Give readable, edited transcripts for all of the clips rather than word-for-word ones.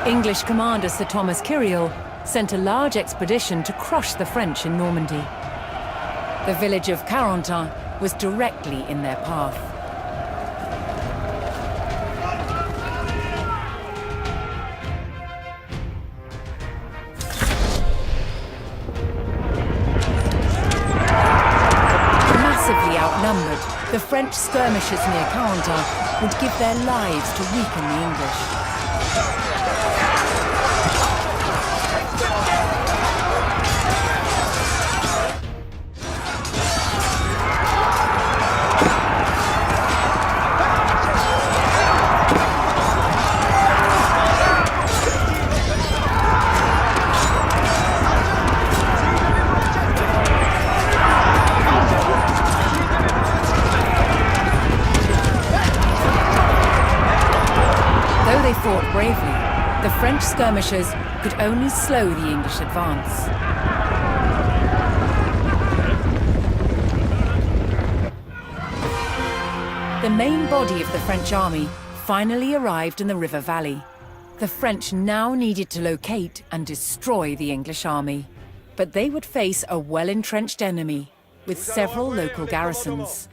English commander Sir Thomas Kyriel sent a large expedition to crush the French in Normandy. The village of Carentan was directly in their path. Massively outnumbered, the French skirmishers near Carentan would give their lives to weaken the English. They fought bravely. The French skirmishers could only slow the English advance. The main body of the French army finally arrived in the river valley. The French now needed to locate and destroy the English army. But they would face a well-entrenched enemy with several local garrisons.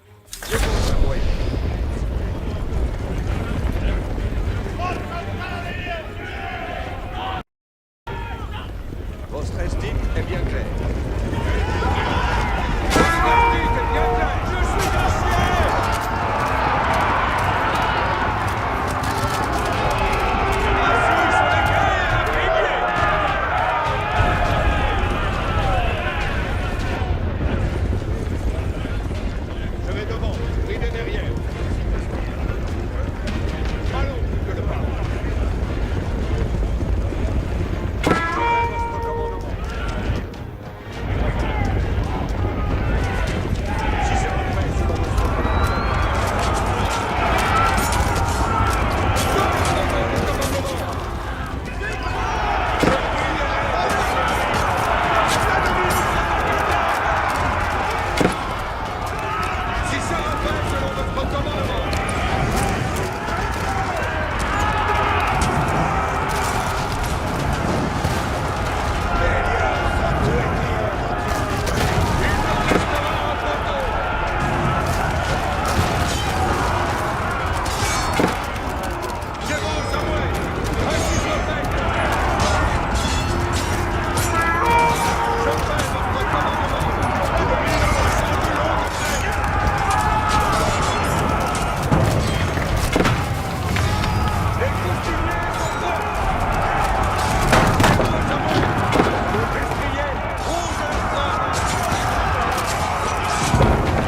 Votre estime est bien claire. Je vais devant, bridez derrière. Allons, que le pas.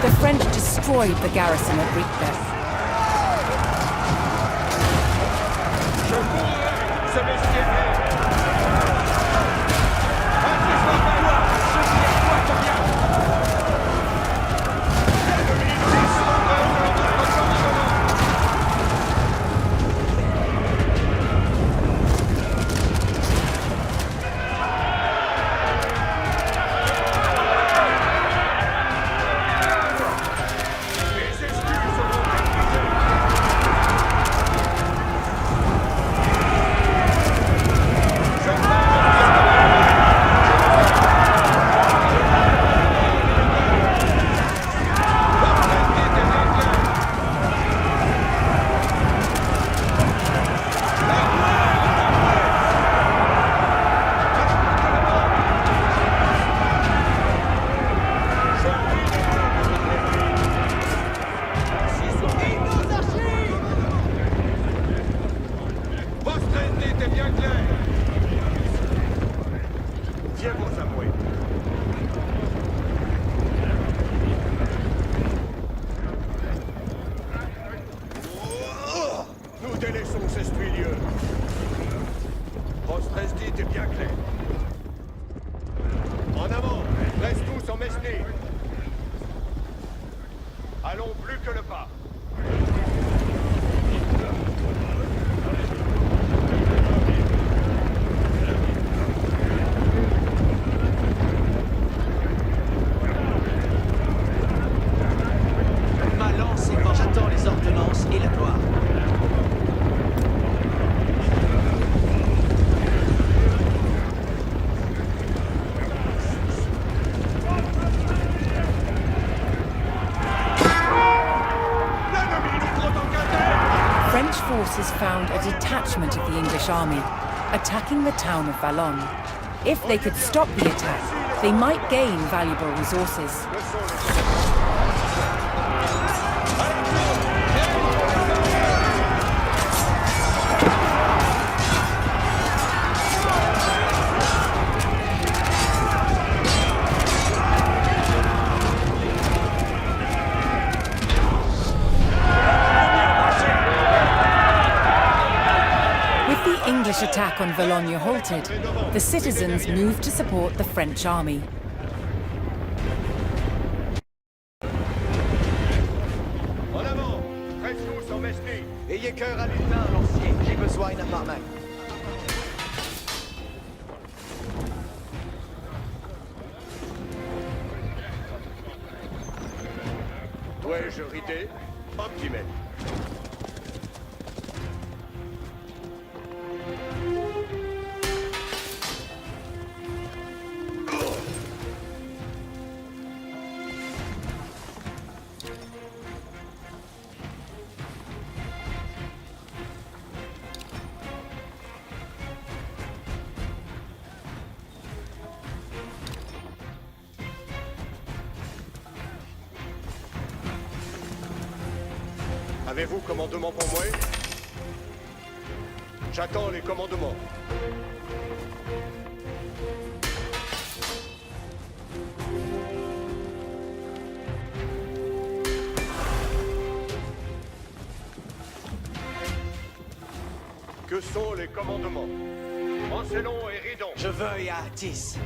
The French destroyed the garrison at Rietberg. Allons plus que le pas. Ma lance est morte. J'attends les ordonnances et la gloire. detachment of the English army, attacking the town of Valognes. If they could stop the attack, they might gain valuable resources. English attack on Valognes halted, the citizens moved to support the French army. En avant! Restons sans mesnil! Ayez cœur à l'humain, lancier. J'ai besoin d'un marmaille. Dois-je rider? Optimel. Avez-vous commandement pour moi? J'attends les commandements. Que sont les commandements? Encelons et ridons. Je veuille à 10.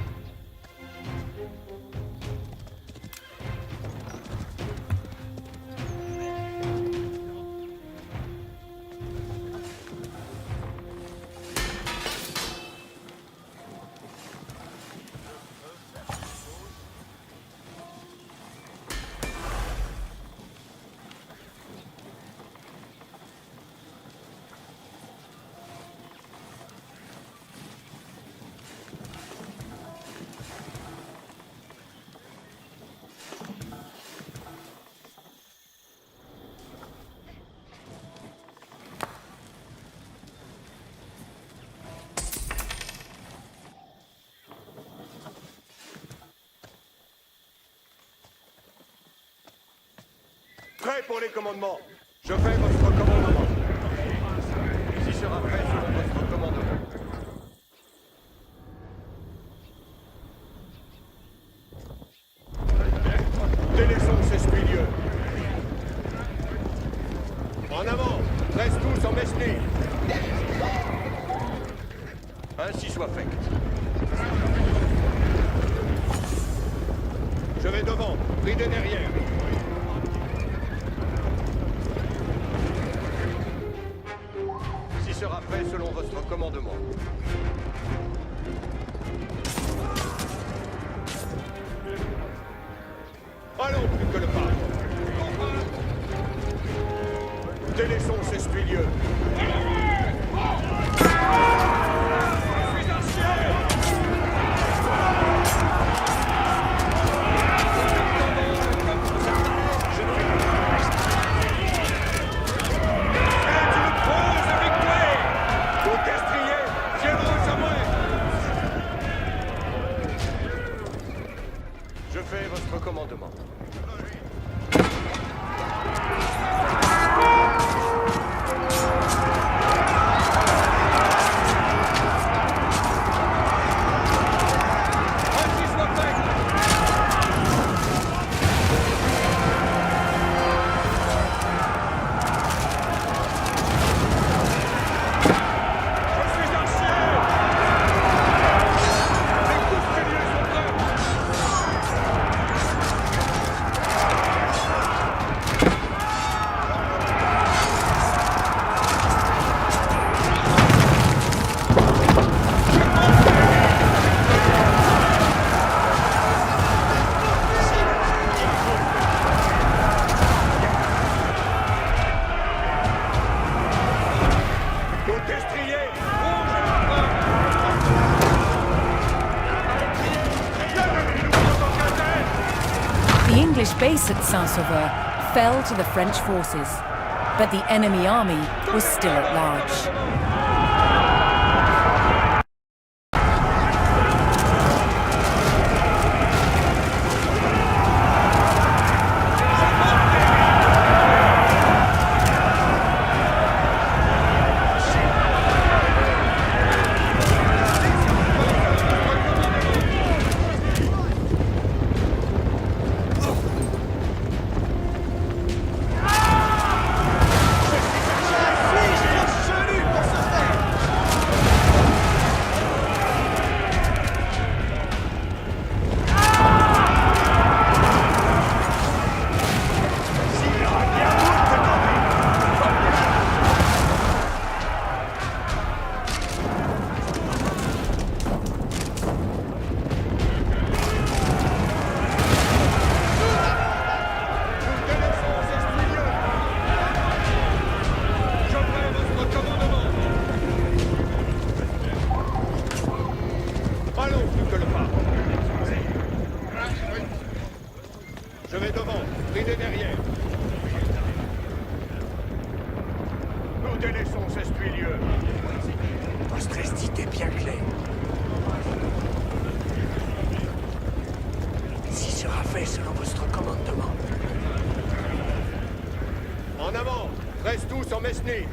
Prêt pour les commandements. Je fais votre commandement. Ici sera prêt selon votre commandement. Délaissons ces spolieux. En avant, reste tous en mesnil. Ainsi soit fait. Je vais devant, ridez derrière. Sera prêt selon votre commandement. Allons plus que le pas. Délaissons ces spolieux. Commandement. The English base at Saint-Sauveur fell to the French forces, but the enemy army was still at large. Mesny.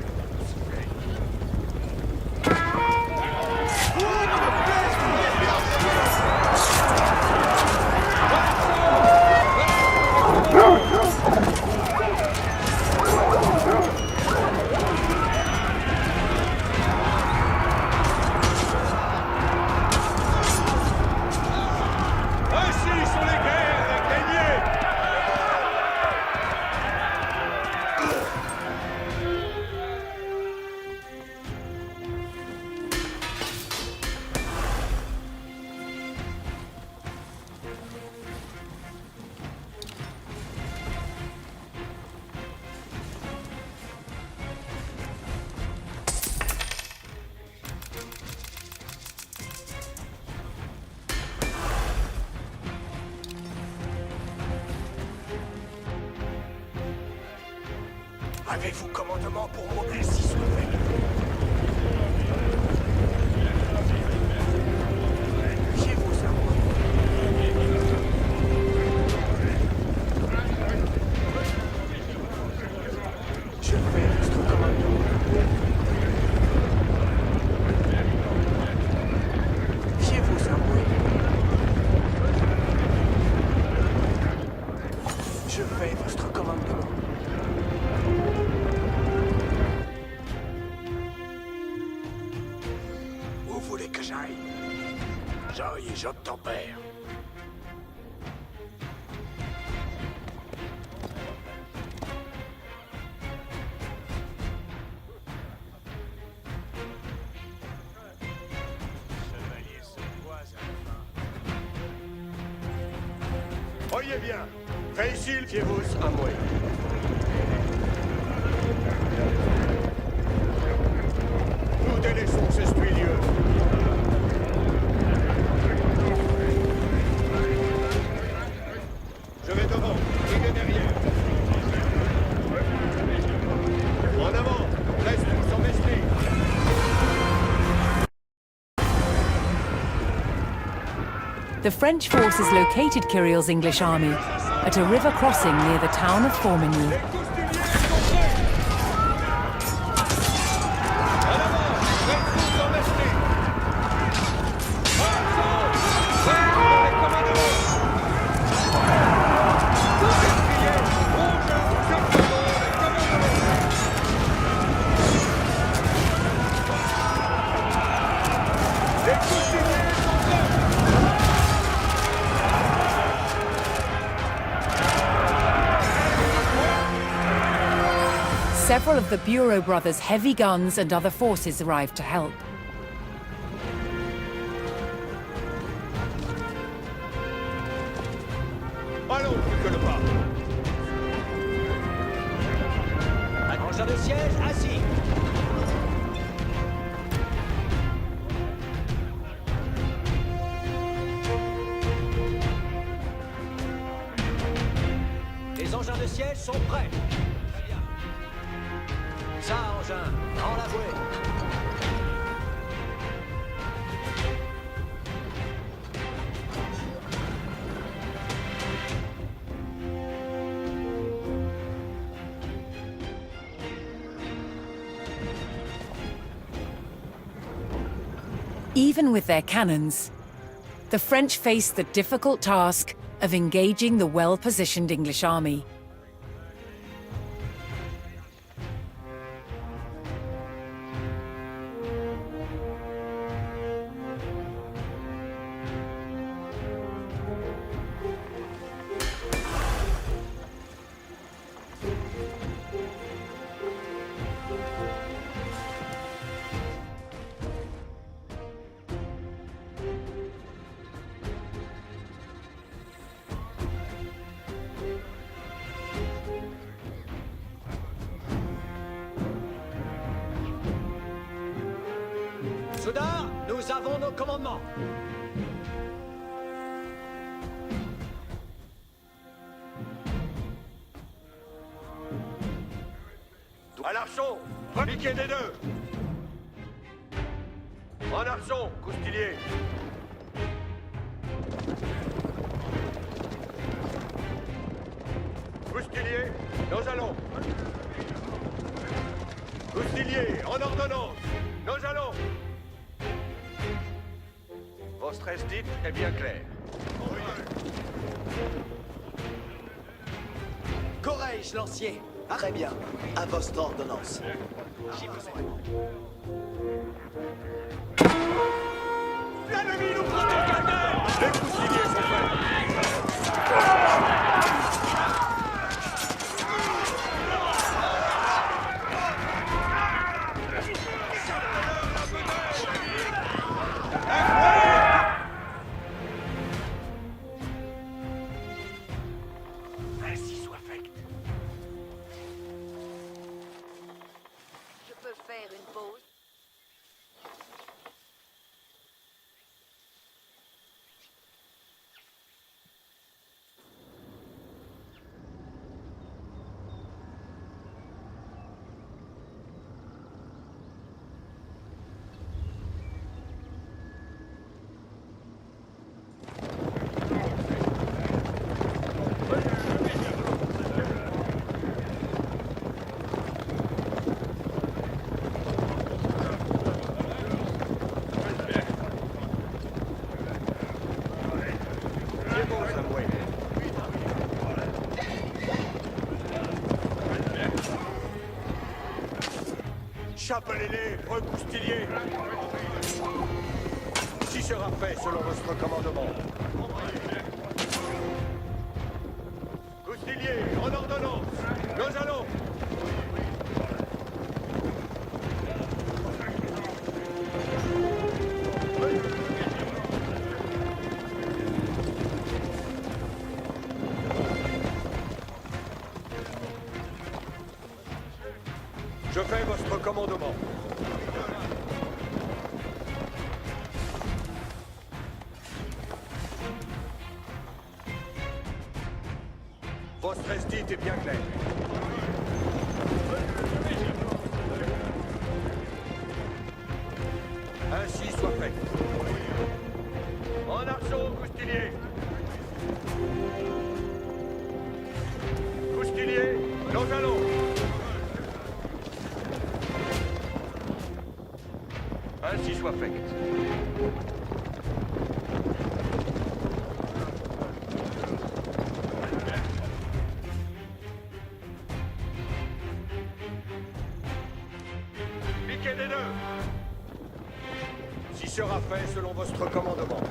Ainsi sont les guerres gagnées. Avez-vous commandement pour moi ainsi soulevé? Fiez-vous à moi. Je fais votre commandement. Fiez-vous à moi. Je fais votre commandement. Où voulez que j'aille? J'aille et j'obtempère. Voyez bien, facile, fiez-vous à moi. Nous délaissons ces lieux. Je vais devant, et derrière. En avant, reste sans Mesny. The French forces located Kyril's English army at a river crossing near the town of Formigny. Several of the Bureau brothers' heavy guns and other forces arrived to help. Allons, plus que le pas. Engin de siège, assis. Les engins de siège sont prêts. Très bien. Ça, engin, en la bouée. Even with their cannons, the French faced the difficult task of engaging the well-positioned English army. Soudain, nous avons nos commandements. À l'archon, piquez des deux. En archon, coustilier. Coustilier, nous allons. Fusiliers, en ordonnance. Nos allons. Votre stress dit est bien clair. Courage, lancier. Très bien. À votre ordonnance. L'ennemi nous protège à terre. Les fusiliers sont prêts. Ainsi soit fait. Je peux faire une pause? C'est bon, Samuel. Chapelez-les, recoustiliers. Si sera fait selon votre commandement. Coustiliers, en ordonnance. Nous allons. Je fais votre commandement. Votre stress dit est bien clair. Ainsi soit fait. En arceau, coustilier. Coustilier, nous allons. Ainsi soit fait. Piquez des deux. Si sera fait selon votre commandement.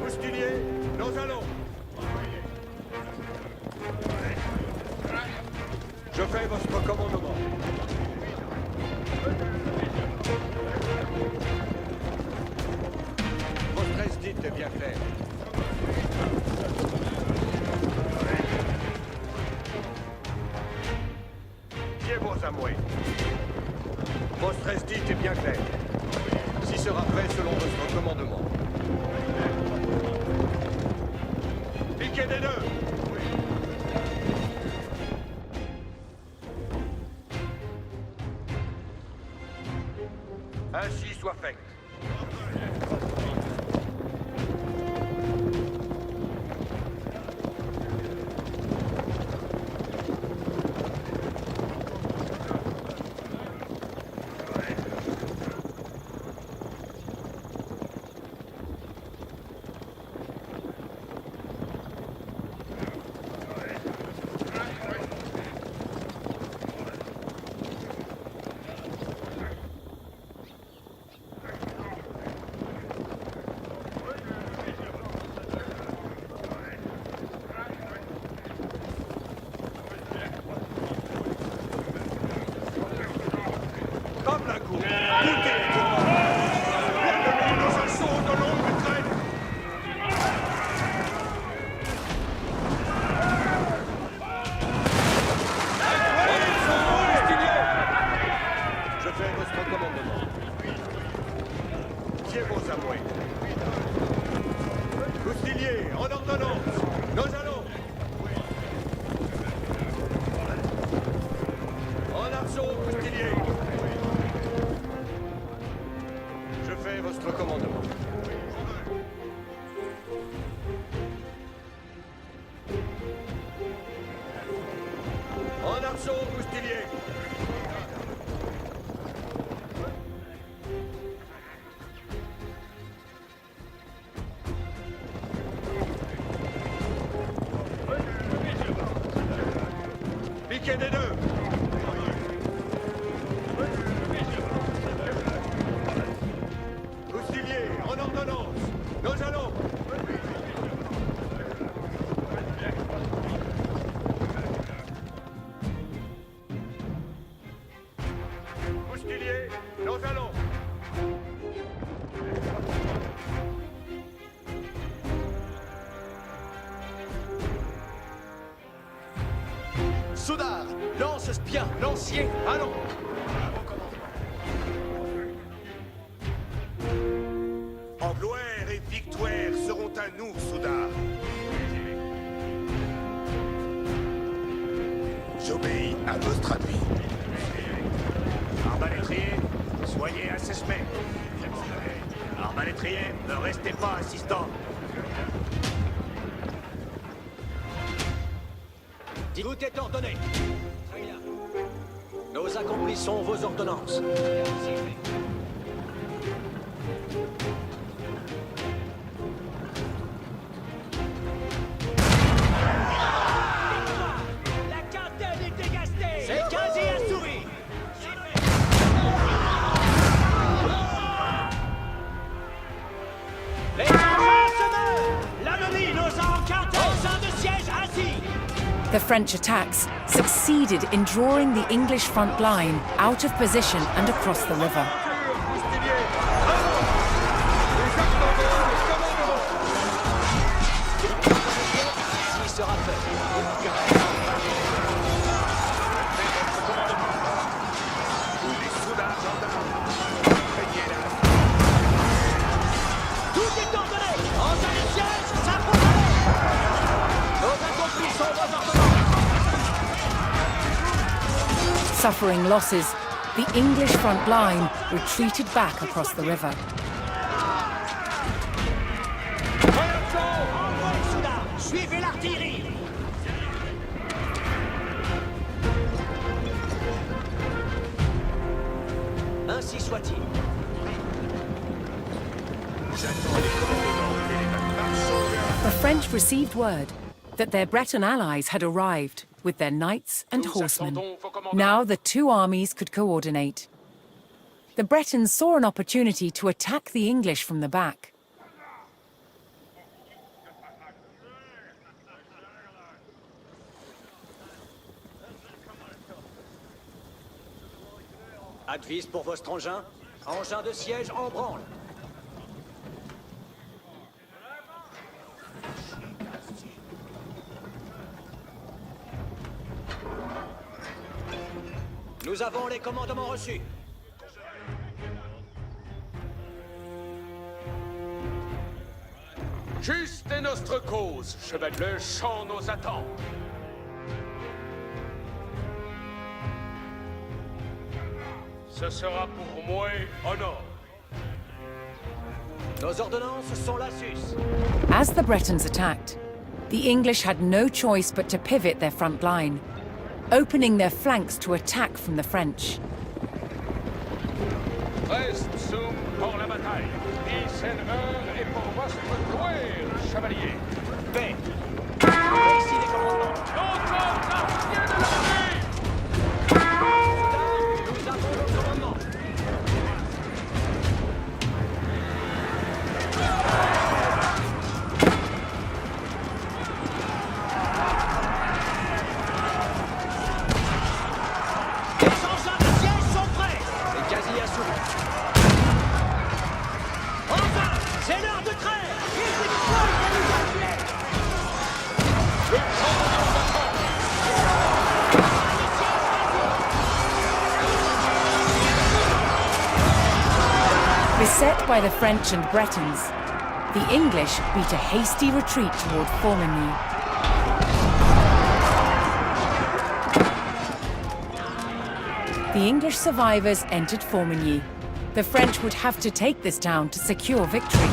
Coustilier, nous allons. Je fais votre commandement. Votre stress dit est bien clair. Bien bon, Samuel. Votre stress dit est bien clair. Si sera fait selon votre commandement. Piquez des deux. Ainsi soit fait. piqué des deux. Fusiliers, en ordonnance. Nous allons. Fusiliers, nous allons. Soudard, lance-spien, lancier, allons. Gloire et victoire seront à nous, Soudard. J'obéis à votre avis. Arbalétrier, soyez assessmé. Arbalétrier, ne restez pas assistant. Tout est ordonné. Très bien. Nous accomplissons vos ordonnances. La cantenne est dégastée. C'est quasi assouvi. Les engins se meurent. L'anomalie nos encantés. Engins de siège assis. The French attacks succeeded in drawing the English front line out of position and across the river. Il sera fait. Tout est ordonné. Engins de siège, s'approche. Nous accomplissons vos ordonnances. Suffering losses, the English front line retreated back across the river. Suivez l'artillerie. Ainsi soit-il. The French received word that their Breton allies had arrived with their knights and horsemen. Now the two armies could coordinate. The Bretons saw an opportunity to attack the English from the back. Advise pour votre engin. Engin de siège en branle. Nous avons les commandements reçus. Juste est notre cause, chevalier. Le champ nous attend. Ce sera pour moi honneur. Nos ordonnances sont la sus. As the Bretons attacked, the English had no choice but to pivot their front line, opening their flanks to attack from the French. Reste soum pour la bataille. Peace and heure est pour votre gloire, chevalier. Paix. Ici les commandements. Notre quartier de l'armée! Nous avons le commandement. Les engins de siège sont prêts. C'est quasi assouvi. Enfin, c'est l'heure de trêve. Ils explosent les missiles. Beset by the French and Bretons, the English beat a hasty retreat toward Formigny. The English survivors entered Formigny. The French would have to take this town to secure victory.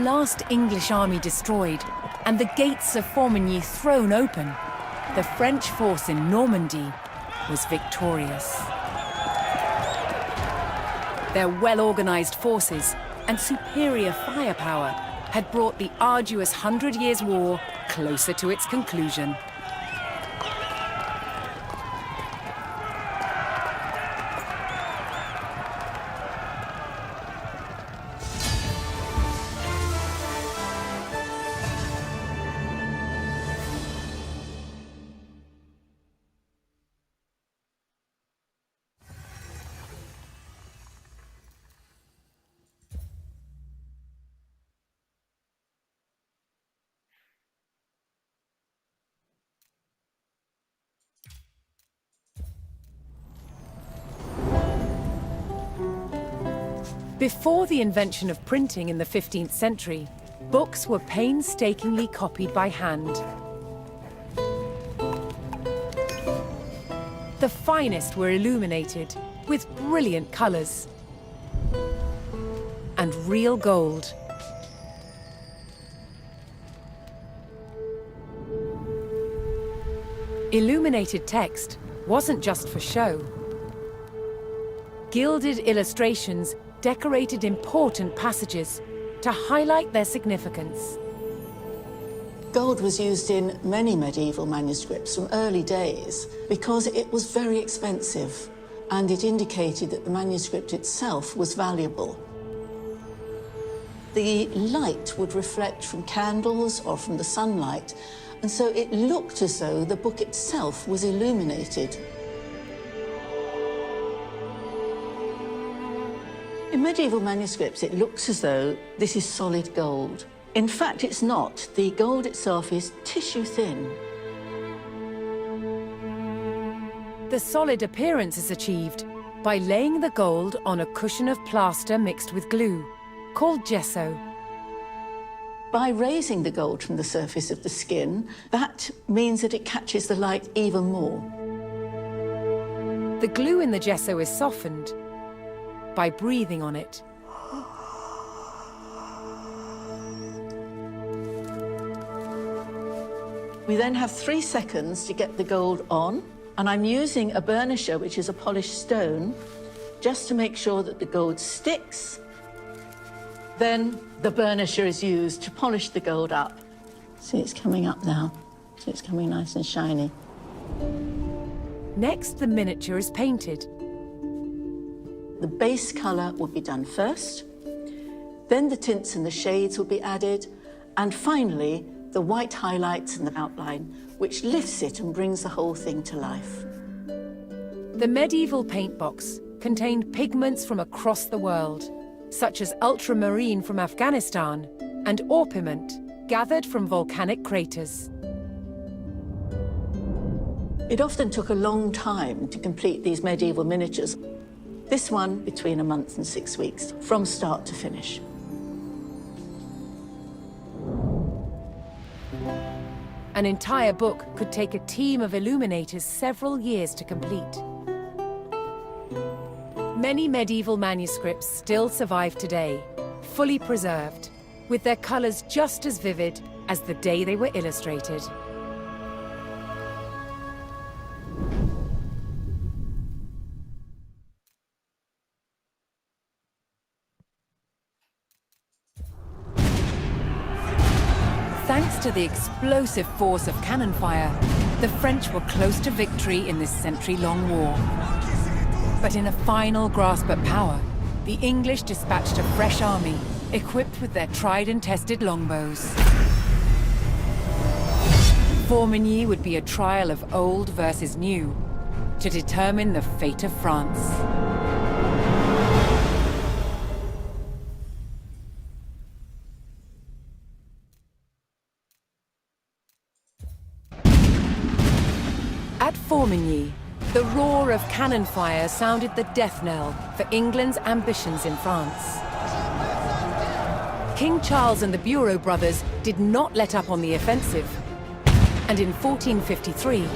last English army destroyed and the gates of Formigny thrown open, the French force in Normandy was victorious. Their well-organized forces and superior firepower had brought the arduous 100 Years' War closer to its conclusion. Before the invention of printing in the 15th century, books were painstakingly copied by hand. The finest were illuminated with brilliant colors and real gold. Illuminated text wasn't just for show. Gilded illustrations decorated important passages to highlight their significance. Gold was used in many medieval manuscripts from early days because it was very expensive and it indicated that the manuscript itself was valuable. The light would reflect from candles or from the sunlight, and so it looked as though the book itself was illuminated. In medieval manuscripts, it looks as though this is solid gold. In fact, it's not. The gold itself is tissue thin. The solid appearance is achieved by laying the gold on a cushion of plaster mixed with glue, called gesso. By raising the gold from the surface of the skin, that means that it catches the light even more. The glue in the gesso is softened by breathing on it. We then have 3 seconds to get the gold on, and I'm using a burnisher, which is a polished stone, just to make sure that the gold sticks. Then the burnisher is used to polish the gold up. See, it's coming up now, so it's coming nice and shiny. Next, the miniature is painted. The base colour will be done first, then the tints and the shades will be added, and finally, the white highlights and the outline, which lifts it and brings the whole thing to life. The medieval paint box contained pigments from across the world, such as ultramarine from Afghanistan and orpiment gathered from volcanic craters. It often took a long time to complete these medieval miniatures. This one between a month and 6 weeks, from start to finish. An entire book could take a team of illuminators several years to complete. Many medieval manuscripts still survive today, fully preserved, with their colors just as vivid as the day they were illustrated. Thanks to the explosive force of cannon fire, the French were close to victory in this century-long war. But in a final grasp at power, the English dispatched a fresh army, equipped with their tried and tested longbows. Formigny would be a trial of old versus new, to determine the fate of France. At Formigny, the roar of cannon fire sounded the death knell for England's ambitions in France. King Charles and the Bureau brothers did not let up on the offensive, and in 1453,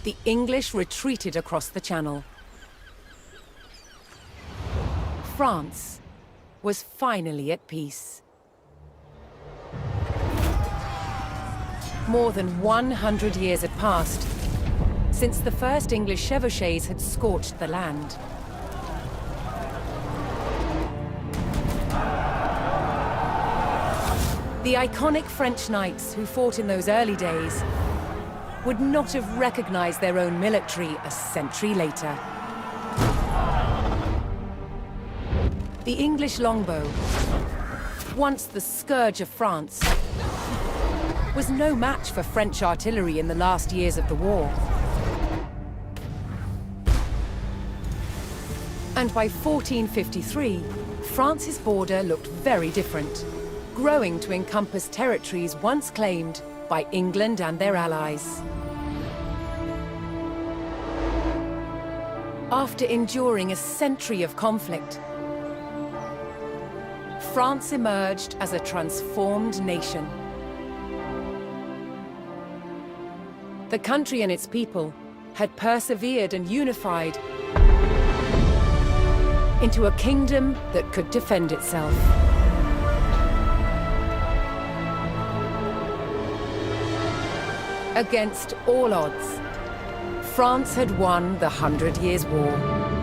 the English retreated across the Channel. France was finally at peace. More than 100 years had passed since the first English chevauchés had scorched the land. The iconic French knights who fought in those early days would not have recognized their own military a century later. The English longbow, once the scourge of France, was no match for French artillery in the last years of the war. And by 1453, France's border looked very different, growing to encompass territories once claimed by England and their allies. After enduring a century of conflict, France emerged as a transformed nation. The country and its people had persevered and unified into a kingdom that could defend itself. Against all odds, France had won the 100 Years' War.